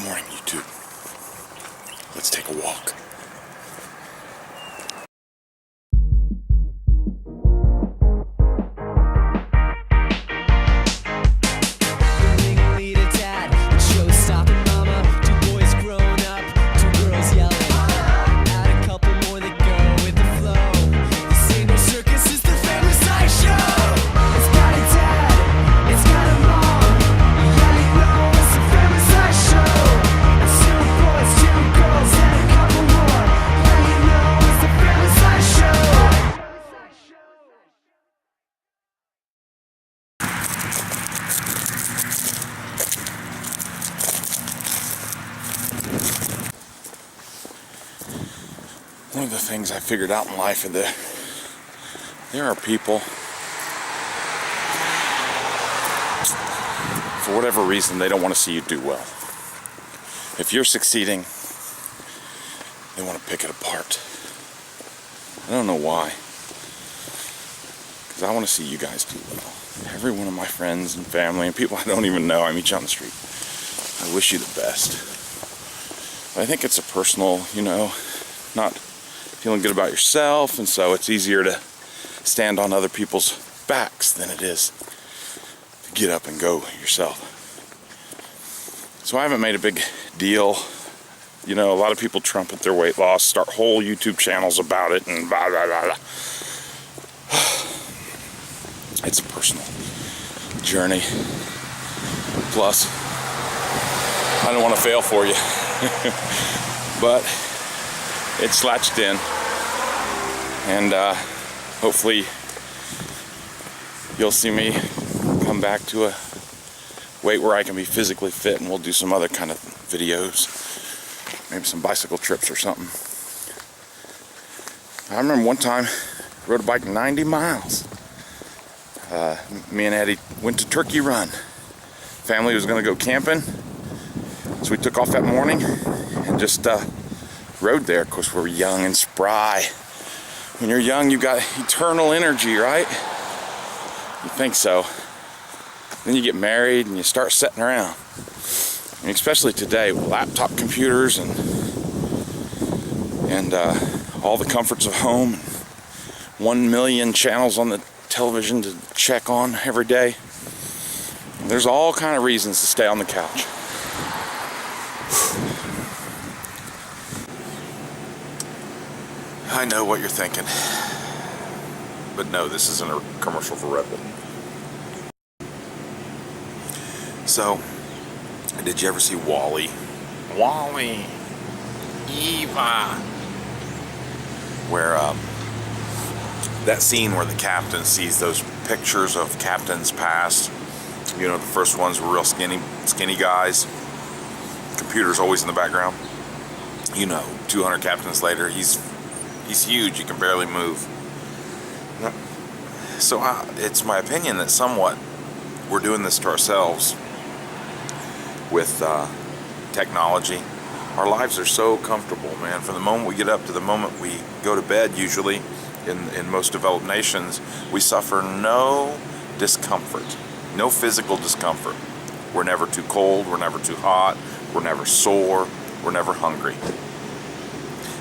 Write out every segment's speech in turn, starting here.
morning, YouTube. Let's take a walk. One of the things I figured out in life is that there are people, for whatever reason, they don't want to see you do well. If you're succeeding, they want to pick it apart. I don't know why. Because I want to see you guys do well. Every one of my friends and family and people I don't even know, I meet you on the street. I wish you the best. But I think it's a personal, not feeling good about yourself, and so it's easier to stand on other people's backs than it is to get up and go yourself. So I haven't made a big deal. A lot of people trumpet their weight loss, start whole YouTube channels about it, and blah, blah, blah, blah. It's a personal journey. Plus, I don't want to fail for you. But it's latched in, and hopefully you'll see me come back to a weight where I can be physically fit, and we'll do some other kind of videos, maybe some bicycle trips or something. I remember one time I rode a bike 90 miles. Me and Eddie went to Turkey Run. Family was going to go camping, so we took off that morning and just rode there. Of course, we're young and spry. When you're young, you got eternal energy, right? You think so. Then you get married and you start sitting around. And especially today with laptop computers and all the comforts of home, and 1 million channels on the television to check on every day. There's all kind of reasons to stay on the couch. I know what you're thinking, but no, this isn't a commercial for Red Bull. So, did you ever see WALL-E? WALL-E, Eva, where that scene where the captain sees those pictures of captains past. The first ones were real skinny guys. Computer's always in the background. 200 captains later, he's huge, he can barely move. So it's my opinion that somewhat we're doing this to ourselves with technology. Our lives are so comfortable, man. From the moment we get up to the moment we go to bed, usually, in most developed nations, we suffer no discomfort, no physical discomfort. We're never too cold, we're never too hot, we're never sore, we're never hungry.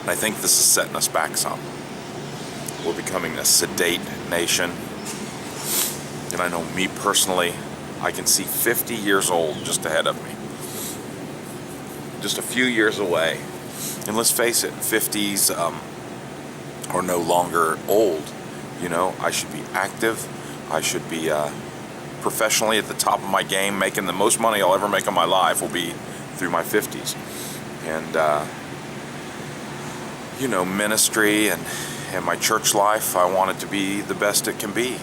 And I think this is setting us back some. We're becoming a sedate nation. And I know me personally, I can see 50 years old just ahead of me. Just a few years away. And let's face it, 50s are no longer old. I should be active. I should be professionally at the top of my game. Making the most money I'll ever make in my life will be through my 50s. And ministry and my church life, I want it to be the best it can be.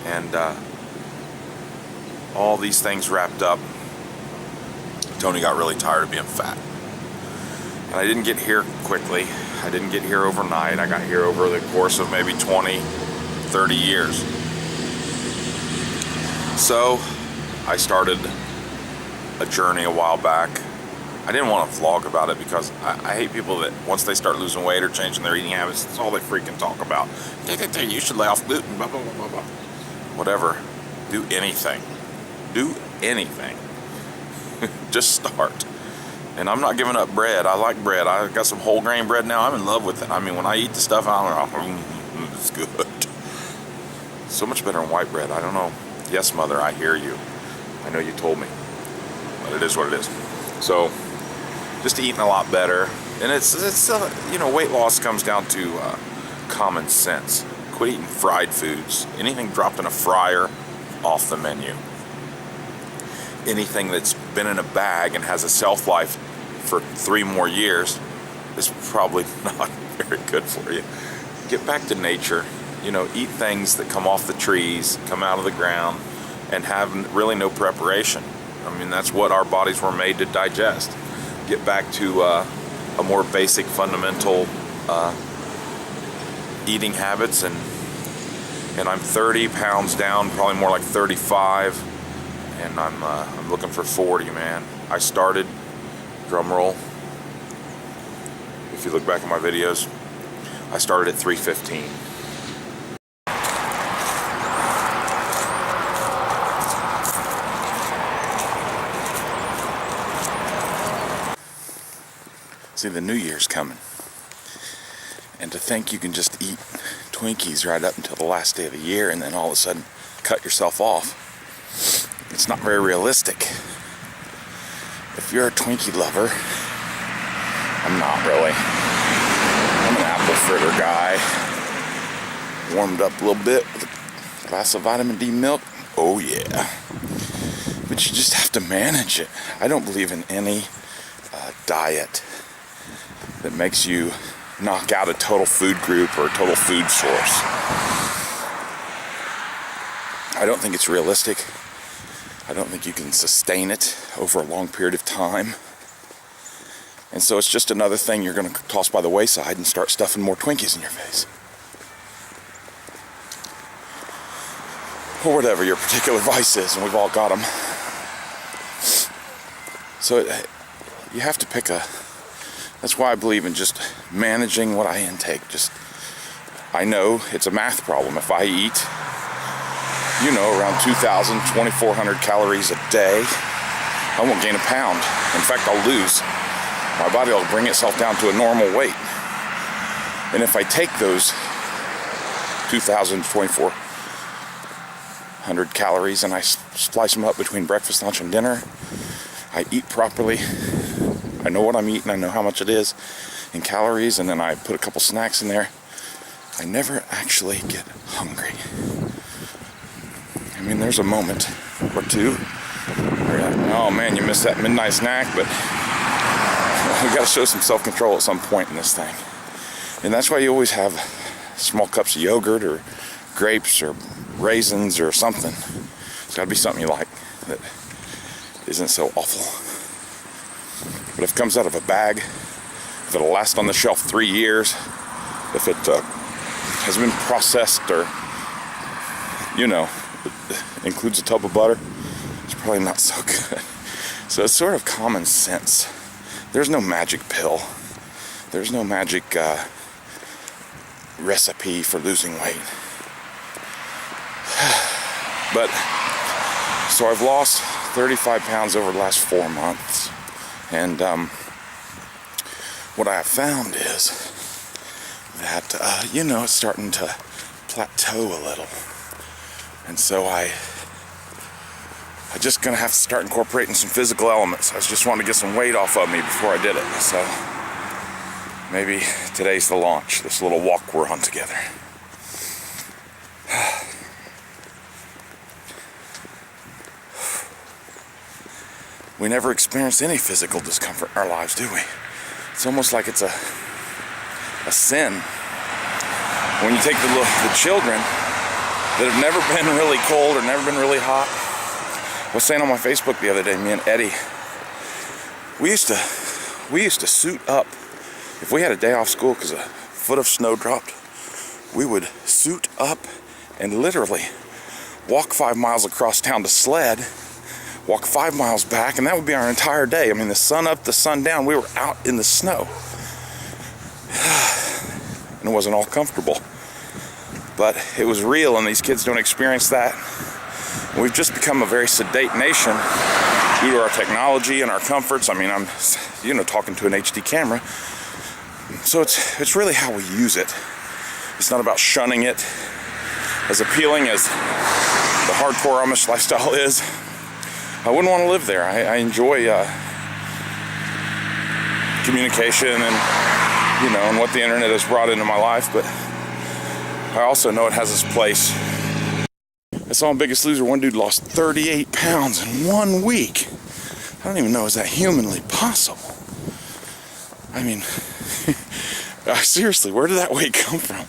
And all these things wrapped up, Tony got really tired of being fat. And I didn't get here quickly. I didn't get here overnight. I got here over the course of maybe 20, 30 years. So I started a journey a while back. I didn't want to vlog about it because I hate people that once they start losing weight or changing their eating habits, that's all they freaking talk about. You should lay off gluten, blah, blah, blah, blah, blah. Whatever. Do anything. Do anything. Just start. And I'm not giving up bread. I like bread. I got some whole grain bread now. I'm in love with it. I mean, when I eat the stuff, it's good. So much better than white bread. I don't know. Yes, Mother, I hear you. I know you told me. But it is what it is. So, just eating a lot better. And it's weight loss comes down to common sense. Quit eating fried foods. Anything dropped in a fryer, off the menu. Anything that's been in a bag and has a shelf life for 3 more years is probably not very good for you. Get back to nature. Eat things that come off the trees, come out of the ground, and have really no preparation. I mean, that's what our bodies were made to digest. Get back to a more basic, fundamental eating habits, and I'm 30 pounds down, probably more like 35, and I'm looking for 40, man. I started, drum roll, if you look back at my videos, I started at 315. See, the new year's coming. And to think you can just eat Twinkies right up until the last day of the year and then all of a sudden cut yourself off, it's not very realistic. If you're a Twinkie lover, I'm not really. I'm an apple fritter guy. Warmed up a little bit with a glass of vitamin D milk. Oh yeah. But you just have to manage it. I don't believe in any diet that makes you knock out a total food group or a total food source. I don't think it's realistic. I don't think you can sustain it over a long period of time. And so it's just another thing you're going to toss by the wayside and start stuffing more Twinkies in your face. Or whatever your particular vice is, and we've all got them. So you have to pick that's why I believe in just managing what I intake. I know it's a math problem. If I eat, around 2,000, 2,400 calories a day, I won't gain a pound. In fact, I'll lose. My body will bring itself down to a normal weight. And if I take those 2,000, 2,400 calories and I splice them up between breakfast, lunch, and dinner, I eat properly. I know what I'm eating, I know how much it is in calories, and then I put a couple snacks in there. I never actually get hungry. I mean, there's a moment or two where you're like, oh man, you missed that midnight snack, but we gotta show some self-control at some point in this thing. And that's why you always have small cups of yogurt or grapes or raisins or something. It's gotta be something you like that isn't so awful. But if it comes out of a bag, if it'll last on the shelf 3 years, if it has been processed or, includes a tub of butter, it's probably not so good. So it's sort of common sense. There's no magic pill. There's no magic recipe for losing weight. But, so I've lost 35 pounds over the last 4 months. And what I have found is that, it's starting to plateau a little. And so I just gonna have to start incorporating some physical elements. I was just wanting to get some weight off of me before I did it. So maybe today's the launch, this little walk we're on together. We never experience any physical discomfort in our lives, do we? It's almost like it's a sin. When you take the children that have never been really cold or never been really hot. I was saying on my Facebook the other day, me and Eddie, we used to suit up. If we had a day off school because a foot of snow dropped, we would suit up and literally walk 5 miles across town to sled, walk 5 miles back, and that would be our entire day. I mean, the sun up, the sun down, we were out in the snow. And it wasn't all comfortable. But it was real, and these kids don't experience that. We've just become a very sedate nation due to our technology and our comforts. I mean, I'm, talking to an HD camera. So it's really how we use it. It's not about shunning it. As appealing as the hardcore Amish lifestyle is, I wouldn't want to live there. I enjoy communication and what the internet has brought into my life, but I also know it has its place. I saw in Biggest Loser, one dude lost 38 pounds in 1 week. I don't even know, is that humanly possible? I mean, seriously, where did that weight come from?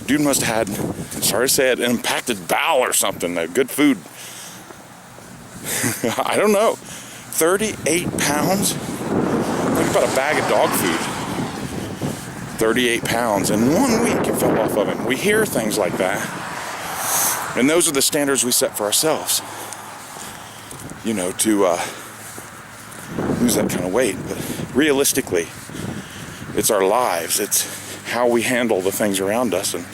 Dude must have had, sorry to say it, an impacted bowel or something, good food. I don't know. 38 pounds? Think about a bag of dog food. 38 pounds in 1 week it fell off of him. We hear things like that. And those are the standards we set for ourselves. To lose that kind of weight. But realistically, it's our lives. It's how we handle the things around us and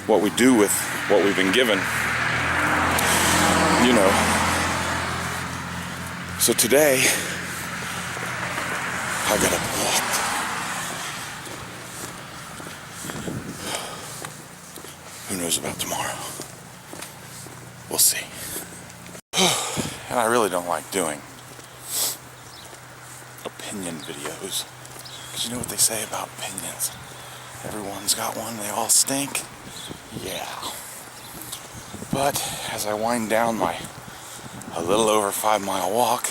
what we do with what we've been given. So today, I got up and walked. Who knows about tomorrow? We'll see. And I really don't like doing opinion videos. Because you know what they say about opinions? Everyone's got one, they all stink. Yeah. But as I wind down my a little over 5 mile walk,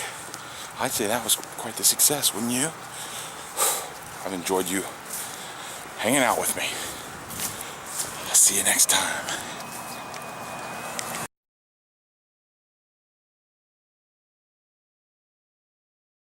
I'd say that was quite the success, wouldn't you? I've enjoyed you hanging out with me. I'll see you next time.